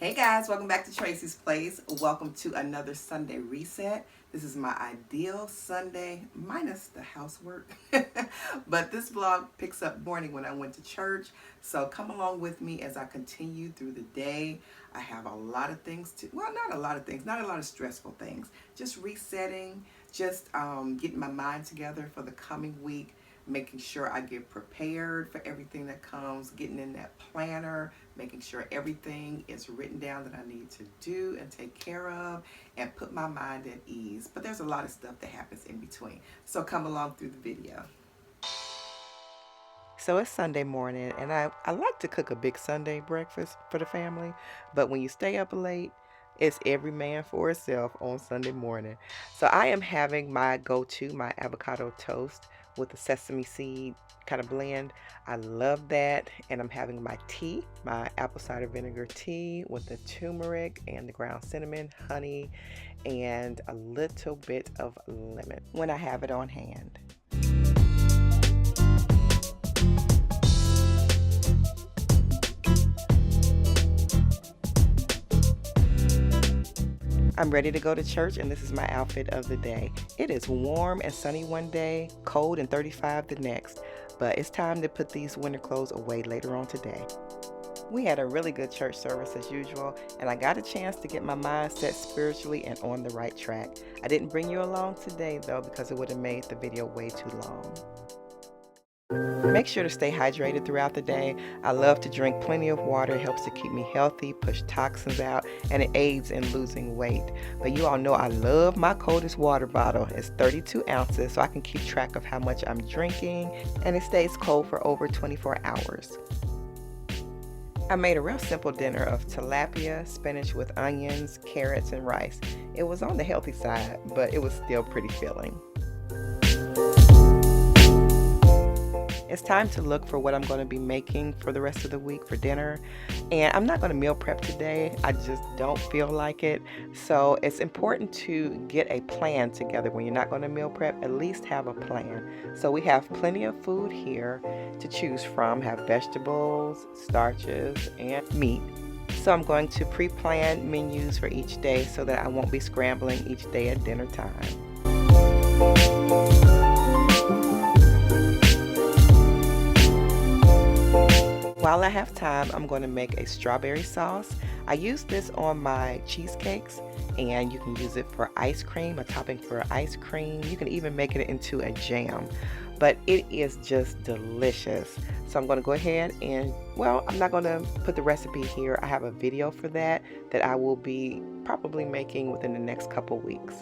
Hey guys, welcome back to Tracie's Place. Welcome to another Sunday reset. This is my ideal Sunday, minus the housework. But this vlog picks up morning when I went to church. So come along with me as I continue through the day. I have a lot of things to, well, not a lot of things, not a lot of stressful things. Just resetting, just getting my mind together for the coming week. Making sure I get prepared for everything that comes, getting in that planner, making sure everything is written down that I need to do and take care of and put my mind at ease. But there's a lot of stuff that happens in between. So come along through the video. So it's Sunday morning and I like to cook a big Sunday breakfast for the family. But when you stay up late, it's every man for itself on Sunday morning. So I am having my go-to, my avocado toast with a sesame seed kind of blend. I love that. And I'm having my tea, my apple cider vinegar tea with the turmeric and the ground cinnamon, honey, and a little bit of lemon when I have it on hand. I'm ready to go to church and this is my outfit of the day. It is warm and sunny one day, cold and 35 the next, but it's time to put these winter clothes away later on today. We had a really good church service as usual, and I got a chance to get my mind set spiritually and on the right track. I didn't bring you along today though because it would have made the video way too long. Make sure to stay hydrated throughout the day. I love to drink plenty of water. It helps to keep me healthy, push toxins out, and it aids in losing weight. But you all know I love my Coldest Water Bottle. It's 32 ounces, so I can keep track of how much I'm drinking, and it stays cold for over 24 hours. I made a real simple dinner of tilapia, spinach with onions, carrots, and rice. It was on the healthy side, but it was still pretty filling. It's time to look for what I'm going to be making for the rest of the week for dinner. And I'm not going to meal prep today. I just don't feel like it. So it's important to get a plan together. When you're not going to meal prep, at least have a plan. So we have plenty of food here to choose from. Have vegetables, starches, and meat. So I'm going to pre-plan menus for each day so that I won't be scrambling each day at dinner time. While I have time, I'm going to make a strawberry sauce. I use this on my cheesecakes, and you can use it for ice cream, a topping for ice cream. You can even make it into a jam, but it is just delicious. So I'm going to go ahead and, well, I'm not going to put the recipe here. I have a video for that I will be probably making within the next couple weeks.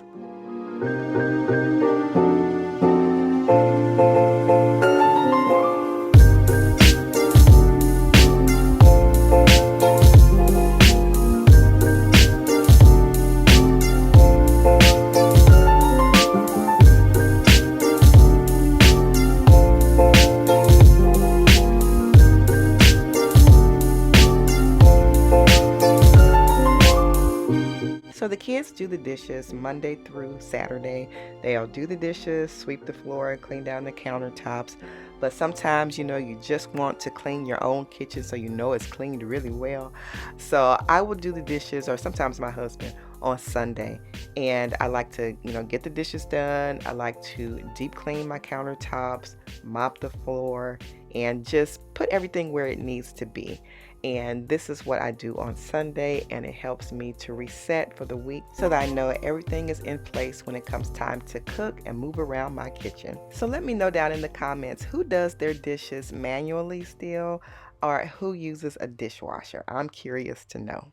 So the kids do the dishes Monday through Saturday. They'll do the dishes, sweep the floor, clean down the countertops. But sometimes, you know, you just want to clean your own kitchen so you know it's cleaned really well. So I will do the dishes, or sometimes my husband, on Sunday. And I like to, you know, get the dishes done. I like to deep clean my countertops, mop the floor, and just put everything where it needs to be. And this is what I do on Sunday, and it helps me to reset for the week so that I know everything is in place when it comes time to cook and move around my kitchen. So let me know down in the comments who does their dishes manually still, or who uses a dishwasher. I'm curious to know.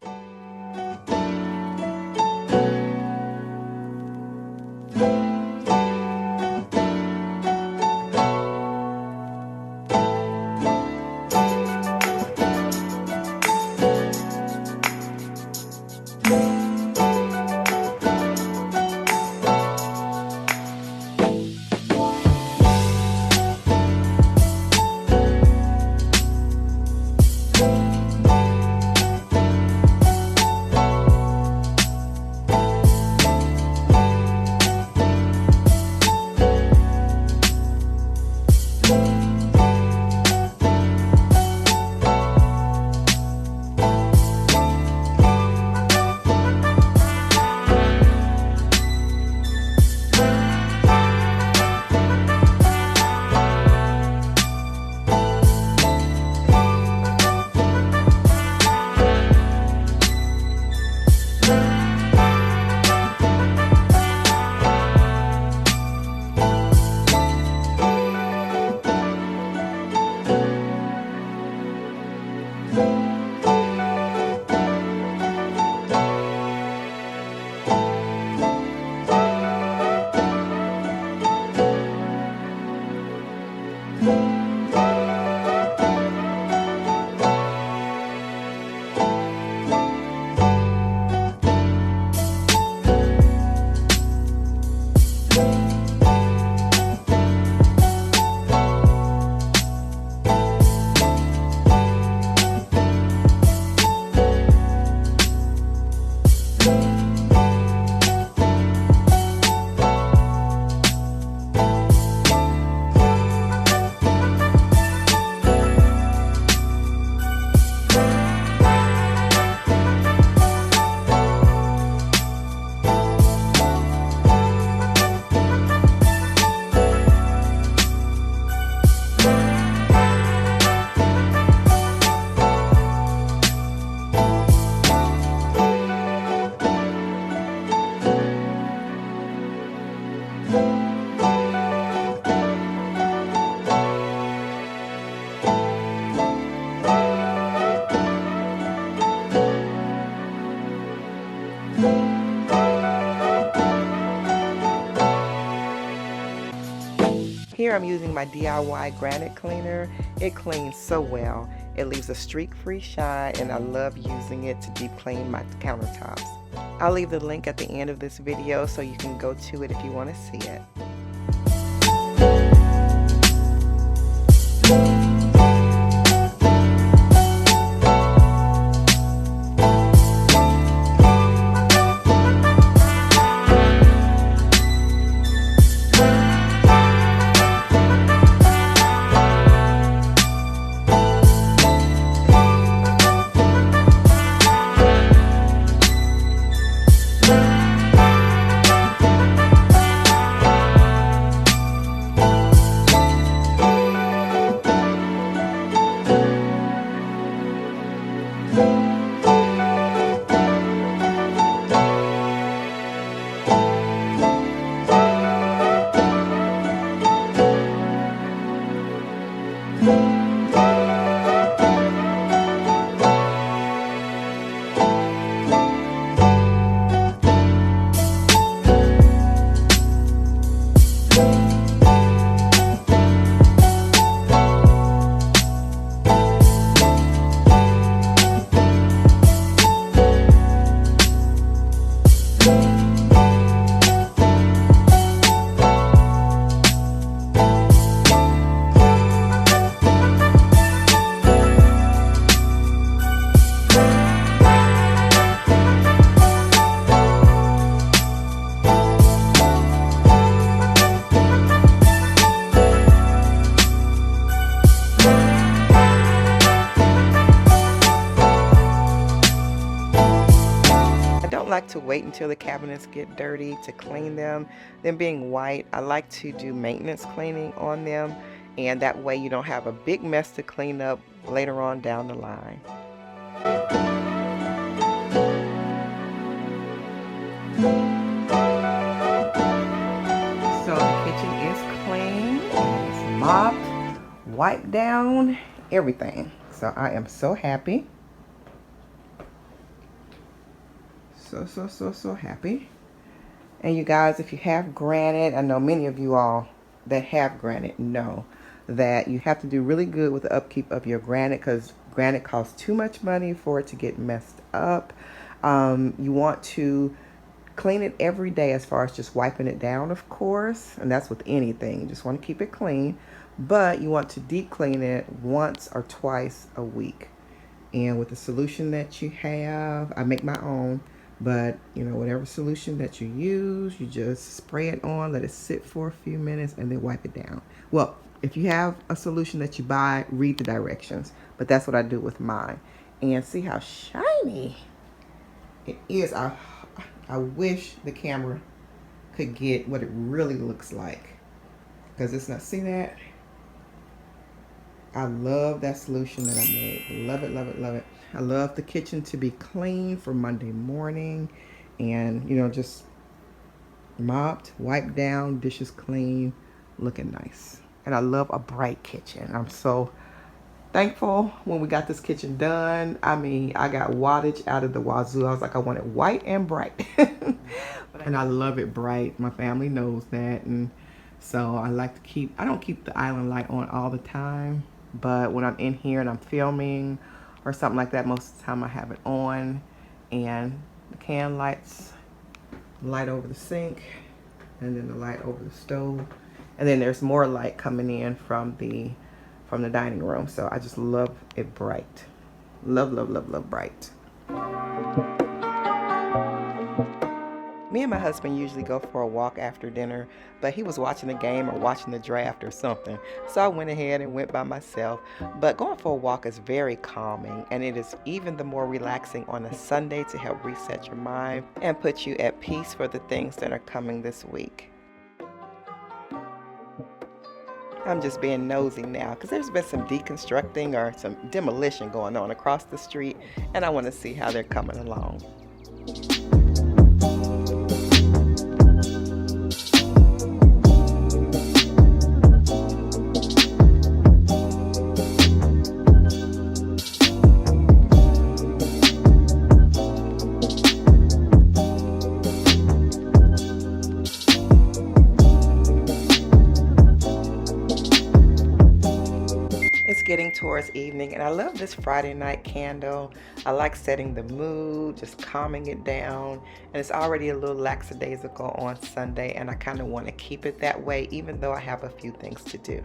Here I'm using my DIY Granite Cleaner. It cleans so well. It leaves a streak-free shine, and I love using it to deep clean my countertops. I'll leave the link at the end of this video so you can go to it if you want to see it. Like to wait until the cabinets get dirty to clean them. Them being white, I like to do maintenance cleaning on them, and that way you don't have a big mess to clean up later on down the line. So the kitchen is clean, and it's mopped, wiped down, everything. So I am so happy. So happy. And you guys, if you have granite, I know many of you all that have granite know that you have to do really good with the upkeep of your granite, because granite costs too much money for it to get messed up. You want to clean it every day, as far as just wiping it down, of course, and that's with anything. You just want to keep it clean, but you want to deep clean it once or twice a week. And with the solution that you have, I make my own. But, you know, whatever solution that you use, you just spray it on, let it sit for a few minutes, and then wipe it down. Well, if you have a solution that you buy, read the directions. But that's what I do with mine. And see how shiny it is. I wish the camera could get what it really looks like. Because it's not, see that? I love that solution that I made. Love it, love it, love it. I love the kitchen to be clean for Monday morning, and, you know, just mopped, wiped down, dishes clean, looking nice. And I love a bright kitchen. I'm so thankful when we got this kitchen done. I mean, I got wattage out of the wazoo. I was like, I want it white and bright. And I love it bright. My family knows that. And so I like to keep, I don't keep the island light on all the time, but when I'm in here and I'm filming or something like that, most of the time I have it on. And the can lights, light over the sink, and then the light over the stove, and then there's more light coming in from the dining room. So I just love it bright. Love, love, love, love bright. Me and my husband usually go for a walk after dinner, but he was watching the game or watching the draft or something. So I went ahead and went by myself. But going for a walk is very calming, and it is even the more relaxing on a Sunday to help reset your mind and put you at peace for the things that are coming this week. I'm just being nosy now because there's been some deconstructing or some demolition going on across the street, and I want to see how they're coming along. towards evening, and I love this Friday night candle. I like setting the mood, just calming it down, and it's already a little lackadaisical on Sunday, and I kind of want to keep it that way even though I have a few things to do.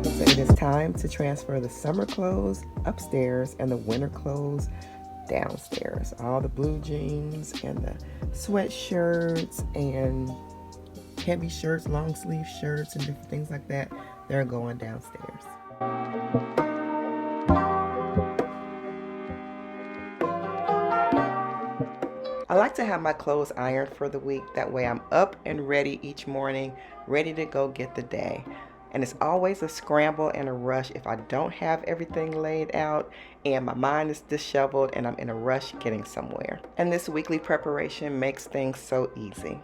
So it is time to transfer the summer clothes upstairs and the winter clothes downstairs. All the blue jeans and the sweatshirts and heavy shirts, long sleeve shirts, and different things like that, they're going downstairs. I like to have my clothes ironed for the week. That way I'm up and ready each morning, ready to go get the day. And it's always a scramble and a rush if I don't have everything laid out and my mind is disheveled and I'm in a rush getting somewhere. And this weekly preparation makes things so easy.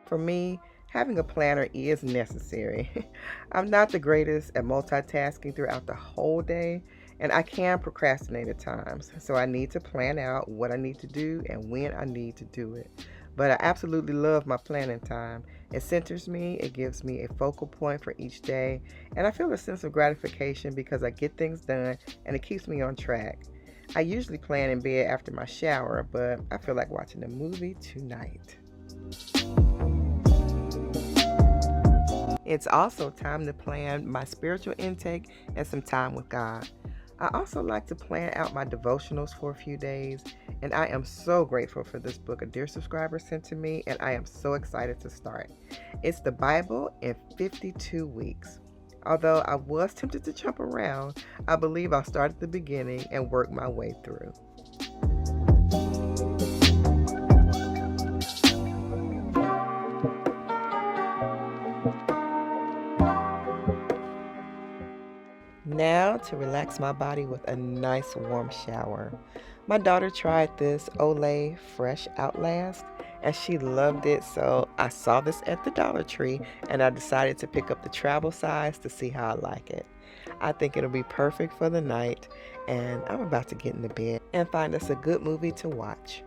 For me, having a planner is necessary. I'm not the greatest at multitasking throughout the whole day, and I can procrastinate at times. So I need to plan out what I need to do and when I need to do it. But I absolutely love my planning time. It centers me, it gives me a focal point for each day, and I feel a sense of gratification because I get things done and it keeps me on track. I usually plan in bed after my shower, but I feel like watching a movie tonight. It's also time to plan my spiritual intake and some time with God. I also like to plan out my devotionals for a few days, and I am so grateful for this book a dear subscriber sent to me, and I am so excited to start. It's the Bible in 52 weeks. Although I was tempted to jump around, I believe I'll start at the beginning and work my way through. Now to relax my body with a nice warm shower. My daughter tried this Olay Fresh Outlast and she loved it, so I saw this at the Dollar Tree and I decided to pick up the travel size to see how I like it. I think it'll be perfect for the night, and I'm about to get into bed and find us a good movie to watch.